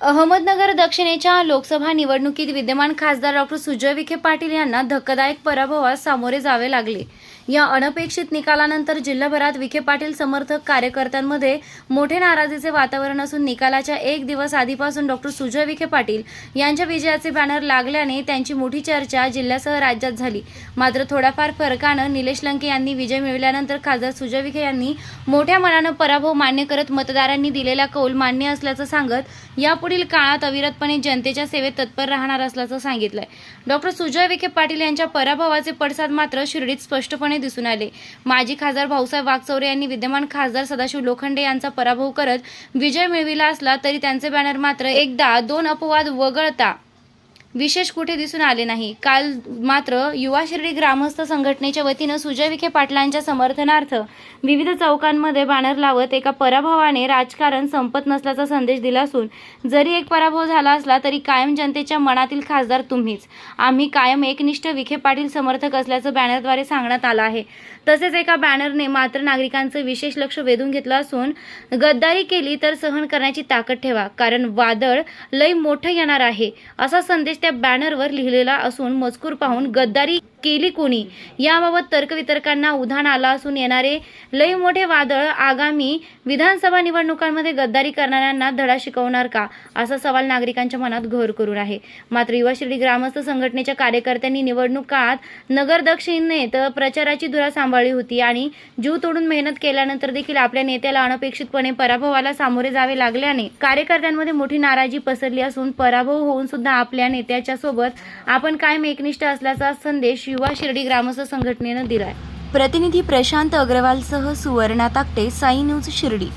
अहमदनगर दक्षिणेच्या लोकसभा निवडणुकीत विद्यमान खासदार डॉक्टर सुजय विखे पाटील यांना धक्कादायक पराभवास सामोरे जावे लागले। या अनपेक्षित निकालानंतर जिल्हाभरात विखे पाटील समर्थक कार्यकर्त्यांमध्ये मोठे नाराजीचे वातावरण असून निकालाच्या एक दिवस आधीपासून डॉक्टर सुजय विखे पाटील यांच्या विजयाचे बॅनर लागल्याने त्यांची मोठी चर्चा जिल्ह्यासह राज्यात झाली। मात्र थोड्याफार फरकानं निलेश लंके यांनी विजय मिळवल्यानंतर खासदार सुजय विखे यांनी मोठ्या मनानं पराभव मान्य करत मतदारांनी दिलेला कौल मान्य असल्याचं सांगत यापुढील काळात अविरतपणे जनतेच्या सेवेत तत्पर राहणार असल्याचं सांगितलंय। डॉक्टर सुजय विखे पाटील यांच्या पराभवाचे पडसाद मात्र शिर्डीत स्पष्टपणे दिसून आले। माजी खासदार भाऊसाहेब वागचौरे यांनी विद्यमान खासदार सदाशिव लोखंडे यांचा पराभव करत विजय मिळविला असला तरी त्यांचे बॅनर मात्र एकदा दोन अपवाद वगळता विशेष कुठे दिसून आले नाही। काल मात्र युवा शिर्डी ग्रामस्थ संघटनेच्या वतीनं सुजय विखे पाटलांच्या समर्थनार्थ विविध चौकांमध्ये बॅनर लावत एका पराभवाने राजकारण संपत नसल्याचा संदेश दिला असून जरी एक पराभव झाला असला तरी कायम जनतेच्या मनातील खासदार तुम्हीच, आम्ही कायम एकनिष्ठ विखे पाटील समर्थक असल्याचं बॅनरद्वारे सांगण्यात आलं आहे। तसेच एका बॅनरने मात्र नागरिकांचं विशेष लक्ष वेधून घेतलं असून गद्दारी केली तर सहन करण्याची ताकद ठेवा, कारण वादळ लय मोठं येणार आहे असा संदेश त्या बॅनरवर लिहिलेला असून मजकूर पाहून गद्दारी केली कोणी याबाबत तर्कवितर्कांना उधाण आला असून येणारे लय मोठे वादळ आगामी विधानसभा निवडणुकांमध्ये गद्दारी करणाऱ्यांना धडा शिकवणार का असा सवाल नागरिकांच्या मनात घर करून आहे। मात्र युवा शिर्डी ग्रामस्थ संघटनेच्या कार्यकर्त्यांनी निवडणूक काळात नगर दक्षिणेत प्रचाराची धुरा सांभाळली होती आणि जीव तोडून मेहनत केल्यानंतर देखील आपल्या नेत्याला अनपेक्षितपणे पराभवाला सामोरे जावे लागल्याने कार्यकर्त्यांमध्ये मोठी नाराजी पसरली असून पराभव होऊन सुद्धा आपल्या नेत्याच्या सोबत आपण कायम एकनिष्ठ असल्याचा संदेश युवा शिर्डी ग्रामस्थ संघटनेनं दिलाय। प्रतिनिधी प्रशांत अग्रवाल सह सुवर्णा ताकटे, साई न्यूज शिर्डी।